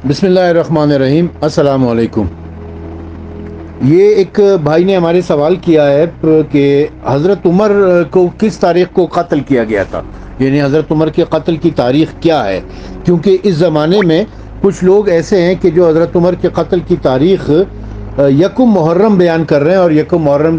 بسم اللہ الرحمن الرحیم۔ السلام علیکم۔ یہ ایک بھائی نے ہمارے سوال کیا ہے کہ حضرت عمر کو کس تاریخ کو قتل کیا گیا تھا، یعنی حضرت عمر کے قتل کی تاریخ کیا ہے، کیونکہ اس زمانے میں کچھ لوگ ایسے ہیں کہ جو حضرت عمر کے قتل کی تاریخ یکم محرم بیان کر رہے ہیں، اور یکم محرم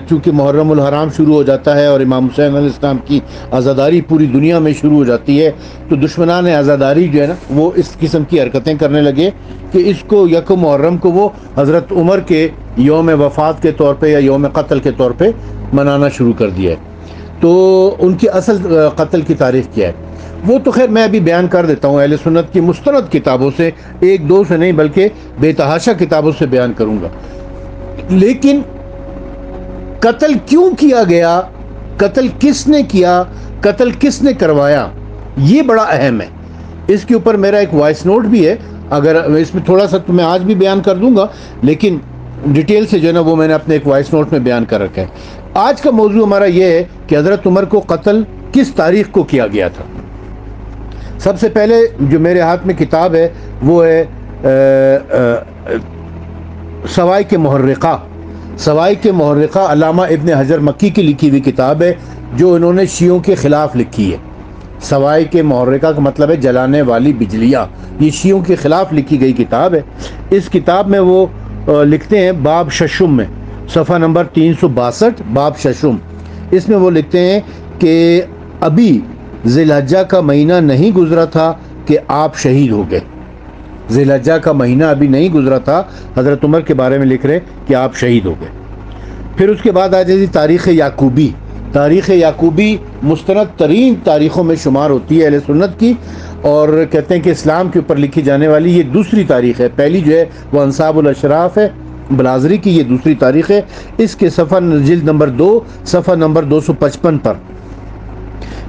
چونکہ محرم الحرام شروع ہو جاتا ہے اور امام حسین علیہ السلام کی عزاداری پوری دنیا میں شروع ہو جاتی ہے، تو دشمنان عزاداری جو ہے نا وہ اس قسم کی حرکتیں کرنے لگے کہ اس کو یکم محرم کو وہ حضرت عمر کے یوم وفات کے طور پہ یا یوم قتل کے طور پہ منانا شروع کر دیا ہے۔ تو ان کی اصل قتل کی تاریخ کیا ہے وہ تو خیر میں ابھی بیان کر دیتا ہوں، اہل سنت کی مستند کتابوں سے، ایک دو سے نہیں بلکہ بے تحاشا کتابوں سے بیان کروں گا۔ لیکن قتل کیوں کیا گیا، قتل کس نے کیا، قتل کس نے کروایا، یہ بڑا اہم ہے۔ اس کے اوپر میرا ایک وائس نوٹ بھی ہے، اگر اس میں تھوڑا سا تو میں آج بھی بیان کر دوں گا، لیکن ڈیٹیل سے جو ہے نا وہ میں نے اپنے ایک وائس نوٹ میں بیان کر رکھا ہے۔ آج کا موضوع ہمارا یہ ہے کہ حضرت عمر کو قتل کس تاریخ کو کیا گیا تھا۔ سب سے پہلے جو میرے ہاتھ میں کتاب ہے وہ ہے سوائق محرقہ۔ سوائق محرقہ علامہ ابن حجر مکی کی لکھی ہوئی کتاب ہے، جو انہوں نے شیعوں کے خلاف لکھی ہے۔ سوائق محرقہ کا مطلب ہے جلانے والی بجلیاں، یہ شیعوں کے خلاف لکھی گئی کتاب ہے۔ اس کتاب میں وہ لکھتے ہیں باب ششم میں، صفحہ نمبر 362، باب ششم، اس میں وہ لکھتے ہیں کہ ابھی ذی الحجہ کا مہینہ نہیں گزرا تھا کہ آپ شہید ہو گئے۔ ذی الحجہ کا مہینہ ابھی نہیں گزرا تھا، حضرت عمر کے بارے میں لکھ رہے ہیں کہ آپ شہید ہو گئے۔ پھر اس کے بعد آ جائے تاریخ یعقوبی۔ تاریخ یعقوبی مستند ترین تاریخوں میں شمار ہوتی ہے اہل سنت کی، اور کہتے ہیں کہ اسلام کے اوپر لکھی جانے والی یہ دوسری تاریخ ہے۔ پہلی جو ہے وہ انصاب الاشراف ہے بلازری کی، یہ دوسری تاریخ ہے۔ اس کے صفحہ جلد نمبر 2 صفحہ نمبر 255 پر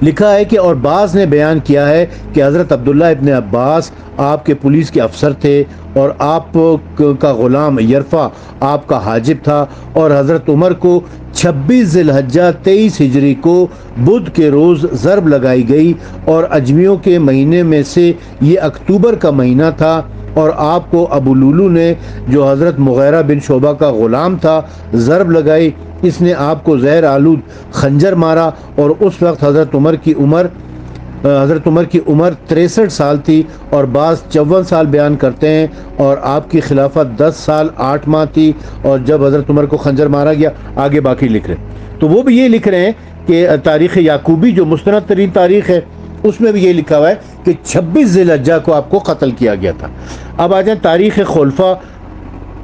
لکھا ہے کہ اور بعض نے بیان کیا ہے کہ حضرت عبداللہ ابن عباس آپ کے پولیس کے افسر تھے، اور آپ کا غلام یرفع آپ کا حاجب تھا، اور حضرت عمر کو 26 ذی الحجہ 23 ہجری کو بدھ کے روز ضرب لگائی گئی، اور اجمیوں کے مہینے میں سے یہ اکتوبر کا مہینہ تھا، اور آپ کو ابو لولو نے جو حضرت مغیرہ بن شعبہ کا غلام تھا ضرب لگائی، اس نے آپ کو زہر آلود خنجر مارا، اور اس وقت حضرت عمر کی عمر 63 سال تھی، اور بعض 54 سال بیان کرتے ہیں، اور آپ کی خلافت 10 سال 8 ماہ تھی، اور جب حضرت عمر کو خنجر مارا گیا، آگے باقی لکھ رہے ہیں۔ تو وہ بھی یہ لکھ رہے ہیں کہ تاریخ یعقوبی جو مستند ترین تاریخ ہے اس میں بھی یہ لکھا ہوا ہے کہ 26 ذی الحجہ کو آپ کو قتل کیا گیا تھا۔ اب آ جائیں تاریخ خلفاء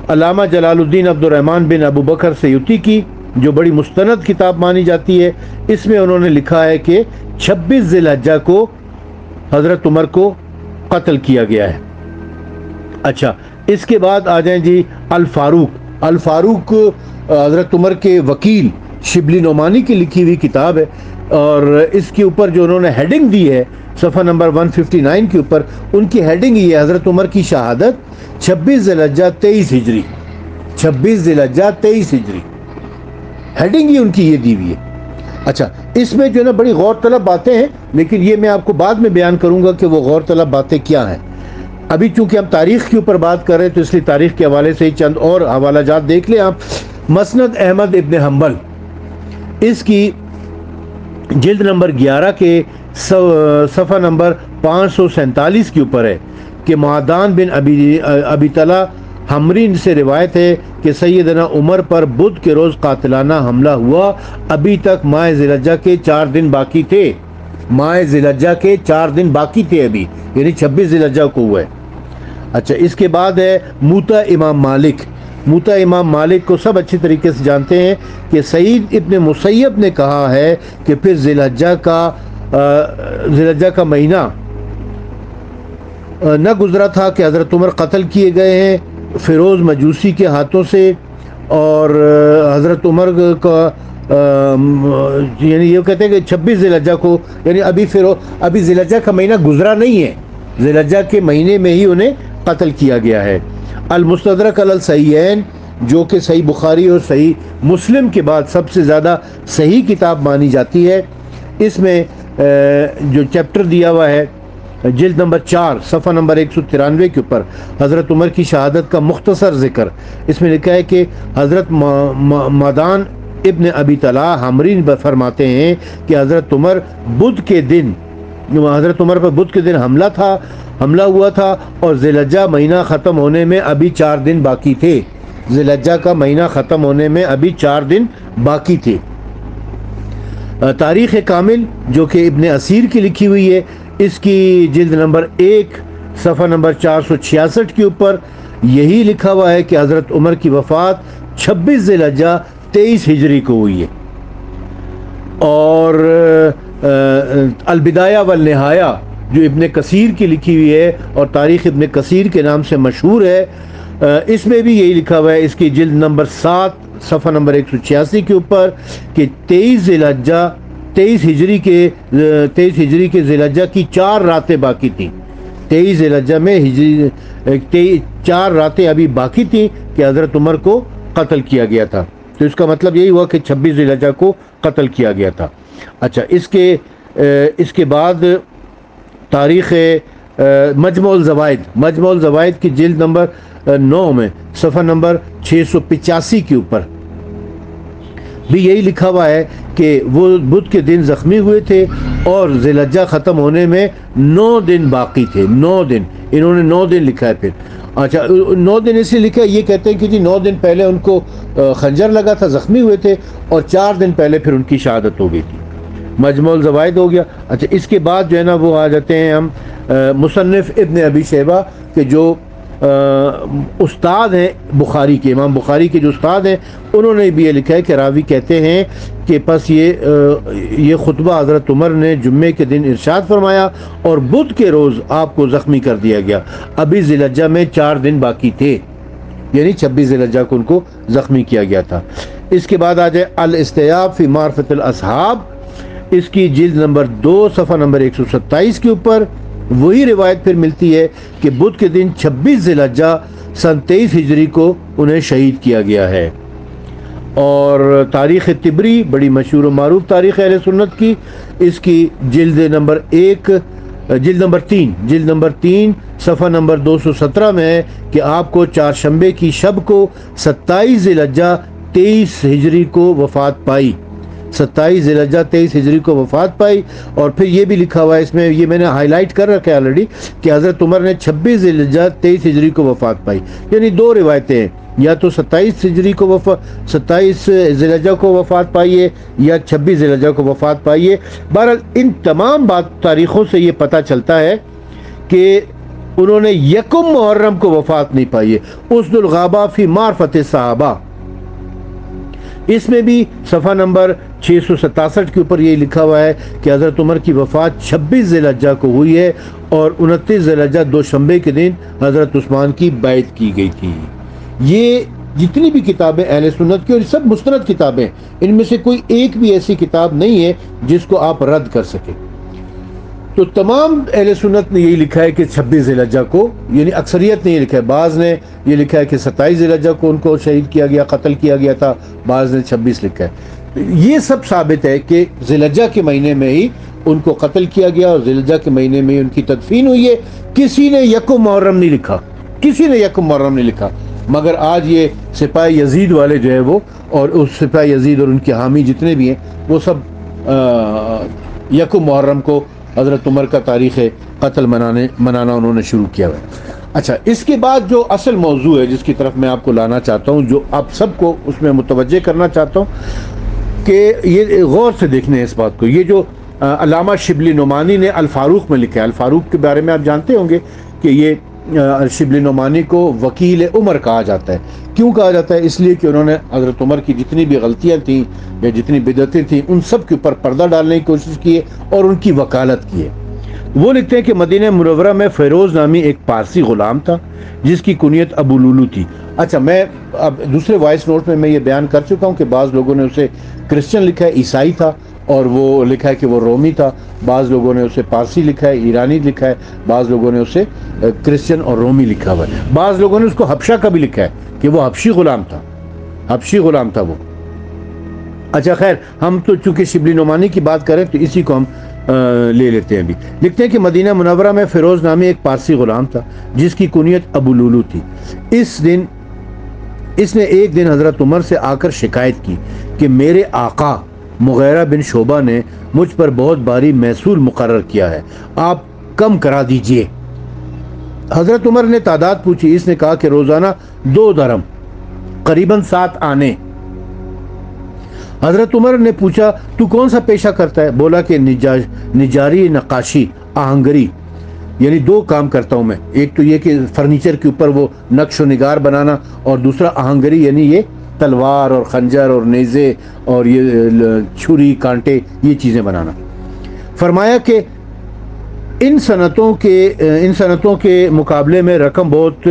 علامہ جلال الدین عبد الرحمن بن ابو بکر سیوطی کی، جو بڑی مستند کتاب مانی جاتی ہے۔ اس میں انہوں نے لکھا ہے کہ 26 ذی الحجہ کو حضرت عمر کو قتل کیا گیا ہے۔ اچھا، اس کے بعد آ جائیں جی الفاروق۔ الفاروق حضرت عمر کے وکیل شبلی نعمانی کی لکھی ہوئی کتاب ہے، اور اس کے اوپر جو انہوں نے ہیڈنگ دی ہے صفحہ نمبر 159 کے اوپر، ان کی ہیڈنگ یہ ہے حضرت عمر کی شہادت 26 ذی الحجہ 23 ہجری، 26 ذی الحجہ 23 ہجری، ہیڈنگ ہی ان کی یہ دی ہوئی ہے۔ اچھا، اس میں جو ہے نا بڑی غور طلب باتیں ہیں، لیکن یہ میں آپ کو بعد میں بیان کروں گا کہ وہ غور طلب باتیں کیا ہیں۔ ابھی چونکہ ہم تاریخ کے اوپر بات کر رہے ہیں تو اس لیے تاریخ کے حوالے سے ہی چند اور حوالہ جات دیکھ لیں آپ۔ مسند احمد ابن حنبل، اس کی جلد نمبر 11 کے صفحہ نمبر 547 کے اوپر ہے کہ معدان بن ابی طلحہ حمری سے روایت ہے کہ سیدنا عمر پر بدھ کے روز قاتلانہ حملہ ہوا، ابھی تک ماہ ذی الحجہ کے 4 دن باقی تھے، ماہ ذی الحجہ کے 4 دن باقی تھے ابھی، یعنی 26 ذی الحجہ کو ہوا ہے۔ اچھا، اس کے بعد ہے موطا امام مالک۔ موطا امام مالک کو سب اچھی طریقے سے جانتے ہیں کہ سعید ابن مسیب نے کہا ہے کہ پھر ذی الحجہ کا مہینہ نہ گزرا تھا کہ حضرت عمر قتل کیے گئے ہیں فیروز مجوسی کے ہاتھوں سے، اور حضرت عمر کا یعنی یہ کہتے ہیں کہ 26 ذی الحجہ کو، یعنی ابھی ذی الحجہ کا مہینہ گزرا نہیں ہے، ذی الحجہ کے مہینے میں ہی انہیں قتل کیا گیا ہے۔ المستدرک علی الصحیحین، جو کہ صحیح بخاری اور صحیح مسلم کے بعد سب سے زیادہ صحیح کتاب مانی جاتی ہے، اس میں جو چیپٹر دیا ہوا ہے جلد نمبر 4 صفحہ نمبر 193 کے اوپر حضرت عمر کی شہادت کا مختصر ذکر. اس میں لکھا ہے کہ حضرت مادان ابن ابی طلحہ حمری فرماتے ہیں کہ حضرت عمر پر بدھ کے دن حملہ ہوا تھا اور ذی الحجہ مہینہ ختم ہونے میں ابھی 4 دن باقی تھے. ذی الحجہ کا مہینہ ختم ہونے میں ابھی 4 دن باقی تھے. تاریخ کامل جو کہ ابن اسیر کی لکھی ہوئی ہے، اس کی جلد نمبر 1 صفحہ نمبر 466 کے اوپر یہی لکھا ہوا ہے کہ حضرت عمر کی وفات 26 ذی الحجہ 23 ہجری کو ہوئی ہے. اور البدایہ والنہایہ جو ابن کثیر کی لکھی ہوئی ہے اور تاریخ ابن کثیر کے نام سے مشہور ہے، اس میں بھی یہی لکھا ہوا ہے، اس کی جلد نمبر 7 صفحہ نمبر 186 کے اوپر کہ 23 ہجری کے ذی الحجہ کی 4 راتیں باقی تھیں. 23 ذی الحجہ میں 4 راتیں ابھی باقی تھیں کہ حضرت عمر کو قتل کیا گیا تھا. تو اس کا مطلب یہی ہوا کہ 26 ذی الحجہ کو قتل کیا گیا تھا. اچھا، اس کے بعد تاریخ مجموع الزوائد کی جلد نمبر 9 میں صفحہ نمبر 685 کے اوپر بھی یہی لکھا ہوا ہے کہ وہ بدھ کے دن زخمی ہوئے تھے اور ذی الحجہ ختم ہونے میں 9 دن باقی تھے. 9 دن، انہوں نے 9 دن لکھا ہے. پھر اچھا 9 دن اس لیے لکھا ہے، یہ کہتے ہیں کہ جی 9 دن پہلے ان کو خنجر لگا تھا، زخمی ہوئے تھے، اور 4 دن پہلے پھر ان کی شہادت ہو گئی تھی. مجموع الزوائد ہو گیا. اچھا، اس کے بعد جو ہے نا وہ آ جاتے ہیں ہم مصنف ابن ابی شیبہ کے جو استاد ہیں بخاری کے، امام بخاری کے جو استاد ہیں، انہوں نے بھی یہ لکھا ہے کہ راوی کہتے ہیں کہ پس یہ خطبہ حضرت عمر نے جمعے کے دن ارشاد فرمایا اور بدھ کے روز آپ کو زخمی کر دیا گیا. ابھی ذی الحجہ میں 4 دن باقی تھے، یعنی 26 ذی الحجہ کو ان کو زخمی کیا گیا تھا. اس کے بعد آ جائے الاستیاب فی معرفت الاصحاب، اس کی جلد نمبر 2 صفحہ نمبر 127 کے اوپر وہی روایت پھر ملتی ہے کہ بدھ کے دن 26 ذی الحجہ سن 23 ہجری کو انہیں شہید کیا گیا ہے. اور تاریخ طبری بڑی مشہور و معروف تاریخ اہل سنت کی، اس کی جلد نمبر 3 صفحہ نمبر 217 میں ہے کہ آپ کو چہارشنبے کی شب کو 27 ذی الحجہ 23 ہجری کو وفات پائی. 27 ذی الحجہ 23 ہجری کو وفات پائی. اور پھر یہ بھی لکھا ہوا ہے، اس میں یہ میں نے ہائی لائٹ کر رکھا ہے آلریڈی، کہ حضرت عمر نے 26 ذی الحجہ 23 ہجری کو وفات پائی. یعنی 2 روایتیں ہیں، یا تو 27 ذی الحجہ کو وفات پائی ہے یا 26 ذی الحجہ کو وفات پائی ہے. بہرحال ان تمام تاریخوں سے یہ پتہ چلتا ہے کہ انہوں نے یکم محرم کو وفات نہیں پائی ہے. اسد الغابہ فی معرفت صحابہ، اس میں بھی صفحہ نمبر 667 کے اوپر یہ لکھا ہوا ہے کہ حضرت عمر کی وفات 26 ذی الحجہ کو ہوئی ہے اور 29 ذی الحجہ دوشنبے کے دن حضرت عثمان کی بیعت کی گئی تھی. یہ جتنی بھی کتابیں اہل سنت کی، اور سب مستند کتابیں، ان میں سے کوئی ایک بھی ایسی کتاب نہیں ہے جس کو آپ رد کر سکیں. تو تمام اہل سنت نے یہی لکھا ہے کہ 26 ذی الحجہ کو، یعنی اکثریت نے یہ لکھا ہے. بعض نے یہ لکھا ہے کہ 27 ذی الحجہ کو ان کو شہید کیا گیا، قتل کیا گیا تھا، بعض نے 26 لکھا ہے. یہ سب ثابت ہے کہ ذی الحجہ کے مہینے میں ہی ان کو قتل کیا گیا اور ذی الحجہ کے مہینے میں ہی ان کی تدفین ہوئی ہے. کسی نے یکم محرم نہیں لکھا، مگر آج یہ سپاہی یزید والے جو ہے وہ، اور اس سپاہی یزید اور ان کے حامی جتنے بھی ہیں، وہ سب یکم محرم کو حضرت عمر کا تاریخ قتل منانا انہوں نے شروع کیا ہے. اچھا، اس کے بعد جو اصل موضوع ہے جس کی طرف میں آپ کو لانا چاہتا ہوں، جو آپ سب کو اس میں متوجہ کرنا چاہتا ہوں کہ یہ غور سے دیکھنے ہیں اس بات کو. یہ جو علامہ شبلی نعمانی نے الفاروق میں لکھا ہے، الفاروق کے بارے میں آپ جانتے ہوں گے کہ یہ شبلی نعمانی کو وکیل عمر کہا جاتا ہے. کیوں کہا جاتا ہے؟ اس لیے کہ انہوں نے حضرت عمر کی جتنی بھی غلطیاں تھیں یا جتنی بدعتیں تھیں ان سب کے اوپر پردہ ڈالنے کی کوشش کی ہے اور ان کی وکالت کی ہے. وہ لکھتے ہیں کہ مدینہ منورہ میں فیروز نامی ایک پارسی غلام تھا جس کی کنیت ابو لولو تھی. اچھا، میں اب دوسرے وائس نوٹ میں یہ بیان کر چکا ہوں کہ بعض لوگوں نے اسے کرسچن لکھا ہے، عیسائی تھا، اور وہ لکھا ہے کہ وہ رومی تھا. بعض لوگوں نے اسے پارسی لکھا ہے، ایرانی لکھا ہے، بعض لوگوں نے اسے کرسچن اور رومی لکھا ہوا ہے. بعض لوگوں نے اس کو حبشہ کا بھی لکھا ہے کہ وہ حبشی غلام تھا وہ. اچھا خیر، ہم تو چونکہ شبلی نعمانی کی بات کریں تو اسی کو ہم لے لیتے ہیں بھی. لکھتے ہیں کہ مدینہ منورہ میں فیروز نامی ایک پارسی غلام تھا جس کی کنیت ابو لولو تھی. اس نے ایک دن حضرت عمر سے آ کر شکایت کی کہ میرے آقا مغیرہ بن شعبہ نے مجھ پر بہت بھاری محصول مقرر کیا ہے, آپ کم کرا دیجئے. حضرت عمر نے تعداد پوچھی. اس نے کہا کہ روزانہ 2 درہم, قریباً 7 آنے. حضرت عمر نے پوچھا تو کون سا پیشہ کرتا ہے؟ بولا کہ نجاری, نقاشی, آہنگری, یعنی 2 کام کرتا ہوں میں. ایک تو یہ کہ فرنیچر کے اوپر وہ نقش و نگار بنانا, اور دوسرا آہنگری یعنی یہ تلوار اور خنجر اور نیزے اور یہ چھری کانٹے, یہ چیزیں بنانا. فرمایا کہ ان صنعتوں کے مقابلے میں رقم بہت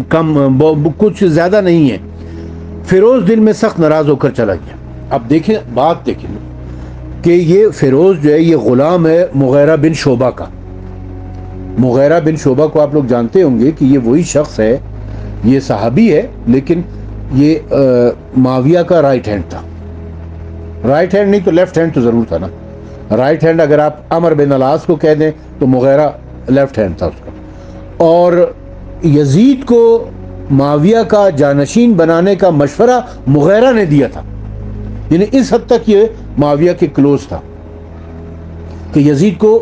کم, کچھ زیادہ نہیں ہے. فیروز دل میں سخت ناراض ہو کر چلا گیا. اب دیکھیں, بات دیکھیں کہ یہ فیروز جو ہے یہ غلام ہے مغیرہ بن شعبہ کا. مغیرہ بن شعبہ کو آپ لوگ جانتے ہوں گے کہ یہ وہی شخص ہے, یہ صحابی ہے, لیکن یہ معاویہ کا رائٹ ہینڈ تھا. رائٹ ہینڈ نہیں تو لیفٹ ہینڈ تو ضرور تھا نا. رائٹ ہینڈ اگر آپ عمر بن العاص کو کہہ دیں تو مغیرہ لیفٹ ہینڈ تھا اس کا. اور یزید کو معاویہ کا جانشین بنانے کا مشورہ مغیرہ نے دیا تھا. یعنی اس حد تک یہ معاویہ کے کلوز تھا کہ یزید کو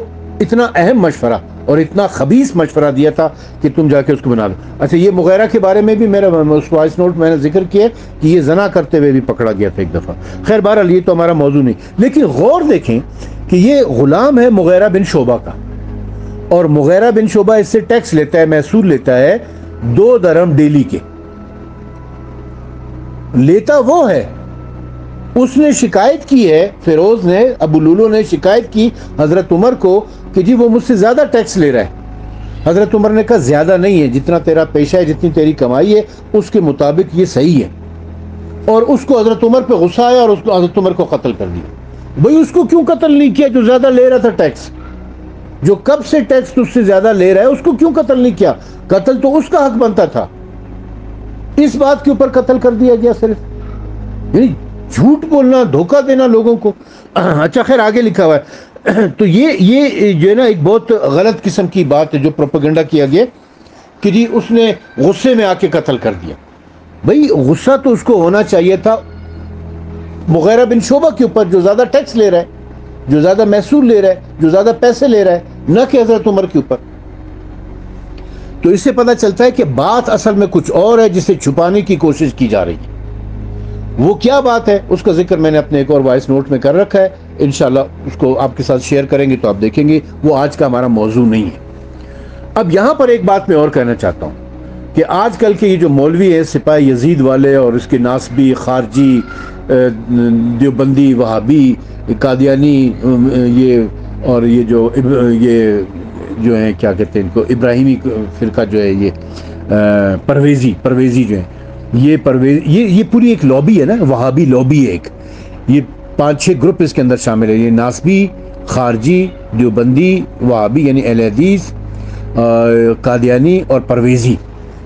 اتنا اہم مشورہ اور اتنا خبیث مشورہ دیا تھا کہ تم جا کے اس کو بنا لو. اچھا, یہ مغیرہ کے بارے میں بھی میرا اس وائس نوٹ میں نے ذکر کیا کہ یہ زنا کرتے ہوئے بھی پکڑا گیا تھا ایک دفعہ. خیر بہرحال یہ تو ہمارا موضوع نہیں, لیکن غور دیکھیں کہ یہ غلام ہے مغیرہ بن شعبہ کا, اور مغیرہ بن شعبہ اس سے ٹیکس لیتا ہے, محصول لیتا ہے 2 درہم ڈیلی کے. لیتا وہ ہے. اس نے شکایت کی ہے, فیروز نے, ابو لولو نے شکایت کی حضرت عمر کو کہ جی وہ مجھ سے زیادہ ٹیکس لے رہا ہے. حضرت عمر نے کہا زیادہ نہیں ہے, جتنا تیرا پیشہ ہے, جتنی تیری کمائی ہے اس کے مطابق یہ صحیح ہے. اور اس کو حضرت عمر پہ غصہ آیا اور اس کو حضرت عمر کو قتل کر دیا. بھئی اس کو کیوں قتل نہیں کیا جو زیادہ لے رہا تھا ٹیکس؟ جو کب سے ٹیکس تجھ سے زیادہ لے رہا ہے اس کو کیوں قتل نہیں کیا؟ قتل تو اس کا حق بنتا تھا. اس بات کے اوپر قتل کر دیا گیا صرف. یعنی جھوٹ بولنا, دھوکہ دینا لوگوں کو. اچھا خیر, آگے لکھا ہوا ہے تو یہ جو ہے نا ایک بہت غلط قسم کی بات ہے جو پروپیگنڈا کیا گیا کہ جی اس نے غصے میں آ کے قتل کر دیا. بھئی غصہ تو اس کو ہونا چاہیے تھا مغیرہ بن شعبہ کے اوپر جو زیادہ ٹیکس لے رہا ہے, جو زیادہ محصول لے رہا ہے, جو زیادہ پیسے لے رہا ہے, نہ کہ حضرت عمر کے اوپر. تو اس سے پتہ چلتا ہے کہ بات اصل میں کچھ اور ہے جسے چھپانے کی کوشش کی جا رہی ہے. وہ کیا بات ہے اس کا ذکر میں نے اپنے ایک اور وائس نوٹ میں کر رکھا ہے, انشاءاللہ اس کو آپ کے ساتھ شیئر کریں گے تو آپ دیکھیں گے. وہ آج کا ہمارا موضوع نہیں ہے. اب یہاں پر ایک بات میں اور کہنا چاہتا ہوں کہ آج کل کے یہ جو مولوی ہیں سپاہی یزید والے اور اس کے ناسبی, خارجی, دیوبندی, وہابی, قادیانی, یہ اور یہ جو ہیں کیا کہتے ہیں ان کو, ابراہیمی فرقہ جو ہے یہ پرویزی جو ہیں, یہ پوری ایک لابی ہے نا, وہابی لابی ہے ایک. یہ 5-6 گروپ اس کے اندر شامل ہے. یہ ناسبی, خارجی, دیوبندی, وہابی یعنی اہل حدیث, قادیانی اور پرویزی,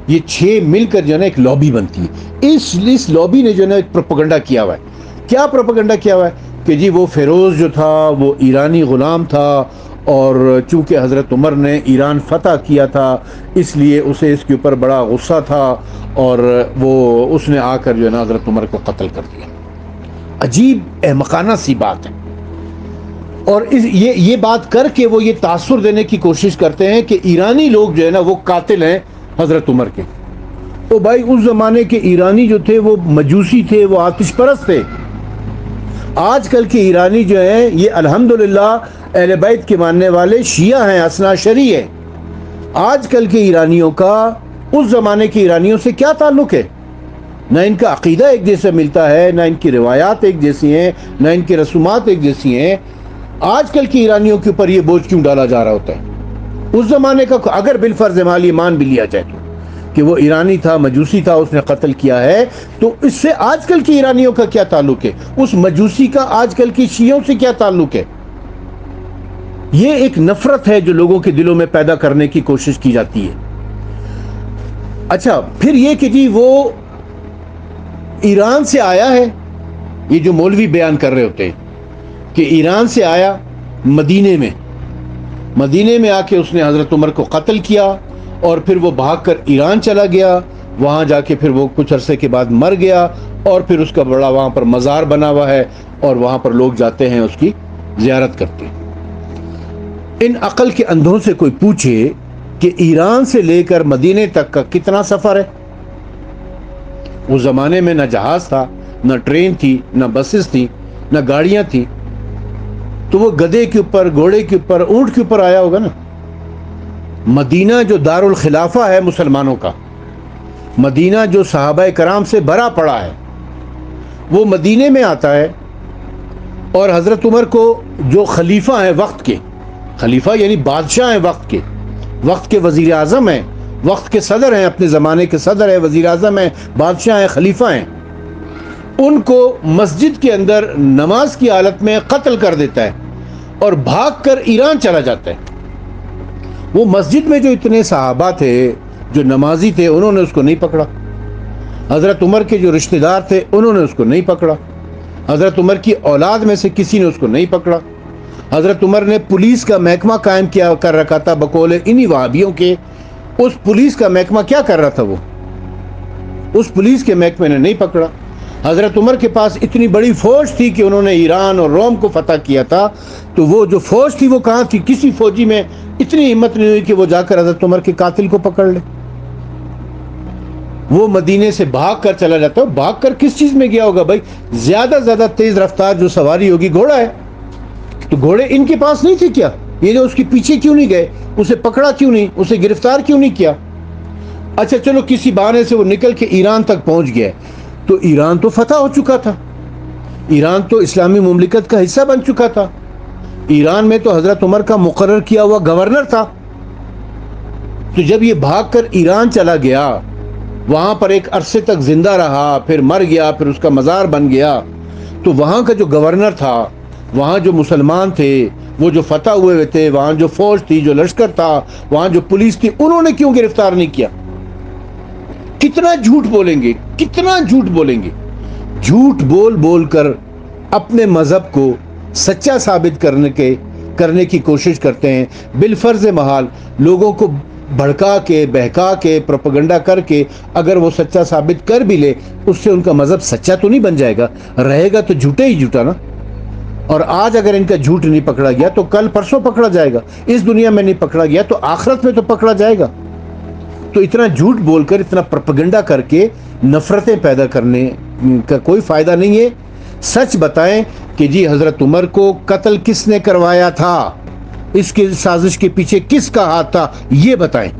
یہ 6 مل کر جو ہے نا ایک لابی بنتی ہے. اس لابی نے جو ہے نا ایک پروپیگنڈا کیا ہوا ہے. کیا پروپیگنڈا کیا ہوا ہے کہ جی وہ فیروز جو تھا وہ ایرانی غلام تھا, اور چونکہ حضرت عمر نے ایران فتح کیا تھا اس لیے اسے اس کے اوپر بڑا غصہ تھا اور اس نے آ کر جو ہے نا حضرت عمر کو قتل کر دیا. عجیب احمقانہ سی بات ہے. اور یہ بات کر کے وہ یہ تاثر دینے کی کوشش کرتے ہیں کہ ایرانی لوگ جو ہے نا وہ قاتل ہیں حضرت عمر کے. تو بھائی اس زمانے کے ایرانی جو تھے وہ مجوسی تھے, وہ آتش پرست تھے. آج کل کے ایرانی جو ہیں یہ الحمدللہ اہل بیت کے ماننے والے شیعہ ہیں, اثنا عشری ہیں. آج کل کے ایرانیوں کا اس زمانے کے ایرانیوں سے کیا تعلق ہے؟ نہ ان کا عقیدہ ایک جیسا ملتا ہے, نہ ان کی روایات ایک جیسی ہیں, نہ ان کی رسومات ایک جیسی ہیں. آج کل کے ایرانیوں کے اوپر یہ بوجھ کیوں ڈالا جا رہا ہوتا ہے؟ اس زمانے کا اگر بالفرض مال یہ مان بھی لیا جائے تو کہ وہ ایرانی تھا, مجوسی تھا, اس نے قتل کیا ہے, تو اس سے آج کل کے ایرانیوں کا کیا تعلق ہے؟ اس مجوسی کا آج کل کی شیعوں سے کیا تعلق ہے؟ یہ ایک نفرت ہے جو لوگوں کے دلوں میں پیدا کرنے کی کوشش کی جاتی ہے. اچھا پھر یہ کہ جی وہ ایران سے آیا ہے, یہ جو مولوی بیان کر رہے ہوتے ہیں کہ ایران سے آیا, مدینے میں آ کے اس نے حضرت عمر کو قتل کیا اور پھر وہ بھاگ کر ایران چلا گیا. وہاں جا کے پھر وہ کچھ عرصے کے بعد مر گیا اور پھر اس کا بڑا وہاں پر مزار بنا ہوا ہے اور وہاں پر لوگ جاتے ہیں اس کی زیارت کرتے ہیں. ان عقل کے اندھوں سے کوئی پوچھے کہ ایران سے لے کر مدینے تک کا کتنا سفر ہے؟ اس زمانے میں نہ جہاز تھا، نہ ٹرین تھی، نہ بسز تھی، نہ گاڑیاں تھی. تو وہ گدھے کے اوپر، گھوڑے کے اوپر، اونٹ کے اوپر آیا ہوگا نا. مدینہ جو دار الخلافہ ہے مسلمانوں کا، مدینہ جو صحابہ کرام سے بھرا پڑا ہے، وہ مدینے میں آتا ہے. اور حضرت عمر کو جو خلیفہ ہیں وقت کے، خلیفہ یعنی بادشاہ ہیں وقت کے وزیر اعظم ہیں، وقت کے صدر ہیں، اپنے زمانے کے صدر ہیں، وزیر اعظم ہیں، بادشاہ ہیں، خلیفہ ہیں، ان کو مسجد کے اندر نماز کی حالت میں قتل کر دیتا ہے اور بھاگ کر ایران چلا جاتا ہے. وہ مسجد میں جو اتنے صحابہ تھے جو نمازی تھے، انہوں نے اس کو نہیں پکڑا. حضرت عمر کے جو رشتہ دار تھے انہوں نے اس کو نہیں پکڑا. حضرت عمر کی اولاد میں سے کسی نے اس کو نہیں پکڑا. حضرت عمر نے پولیس کا محکمہ قائم کر رکھا تھا بقول انہی وہابیوں کے. اس پولیس کا محکمہ کیا کر رہا تھا؟ وہ اس پولیس کے محکمے نے نہیں پکڑا. حضرت عمر کے پاس اتنی بڑی فوج تھی کہ انہوں نے ایران اور روم کو فتح کیا تھا، تو وہ جو فوج تھی وہ کہاں تھی؟ کسی فوجی میں اتنی ہمت نہیں ہوئی کہ وہ جا کر حضرت عمر کے قاتل کو پکڑ لے. وہ مدینے سے بھاگ کر چلا جاتا ہے. بھاگ کر کس چیز میں گیا ہوگا بھائی؟ زیادہ تیز رفتار جو سواری ہوگی گھوڑا ہے. تو گھوڑے ان کے پاس نہیں تھے کیا؟ یہ جو اس کے پیچھے کیوں نہیں گئے؟ اسے پکڑا کیوں نہیں؟ اسے گرفتار کیوں نہیں کیا؟ اچھا چلو کسی بہانے سے وہ نکل کے ایران تک پہنچ گیا. تو ایران تو فتح ہو چکا تھا، ایران تو اسلامی مملکت کا حصہ بن چکا تھا. ایران میں تو حضرت عمر کا مقرر کیا ہوا گورنر تھا. تو جب یہ بھاگ کر ایران چلا گیا، وہاں پر ایک عرصے تک زندہ رہا، پھر مر گیا، پھر اس کا مزار بن گیا، تو وہاں کا جو گورنر تھا، وہاں جو مسلمان تھے، وہ جو فتح ہوئے تھے، وہاں جو فوج تھی، جو لشکر تھا، وہاں جو پولیس تھی، انہوں نے کیوں گرفتار نہیں کیا؟ کتنا جھوٹ بولیں گے، کتنا جھوٹ بولیں گے. جھوٹ بول کر اپنے مذہب کو سچا ثابت کرنے کی کوشش کرتے ہیں. بالفرض محال لوگوں کو بھڑکا کے، بہکا کے، پروپیگنڈا کر کے اگر وہ سچا ثابت کر بھی لے، اس سے ان کا مذہب سچا تو نہیں بن جائے گا، رہے گا تو جھوٹے ہی جھوٹا نا. اور آج اگر ان کا جھوٹ نہیں پکڑا گیا تو کل پرسوں پکڑا جائے گا. اس دنیا میں نہیں پکڑا گیا تو آخرت میں تو پکڑا جائے گا. تو اتنا جھوٹ بول کر، اتنا پروپیگنڈا کر کے نفرتیں پیدا کرنے کا کوئی فائدہ نہیں ہے. سچ بتائیں کہ جی حضرت عمر کو قتل کس نے کروایا تھا، اس کی سازش کے پیچھے کس کا ہاتھ تھا، یہ بتائیں.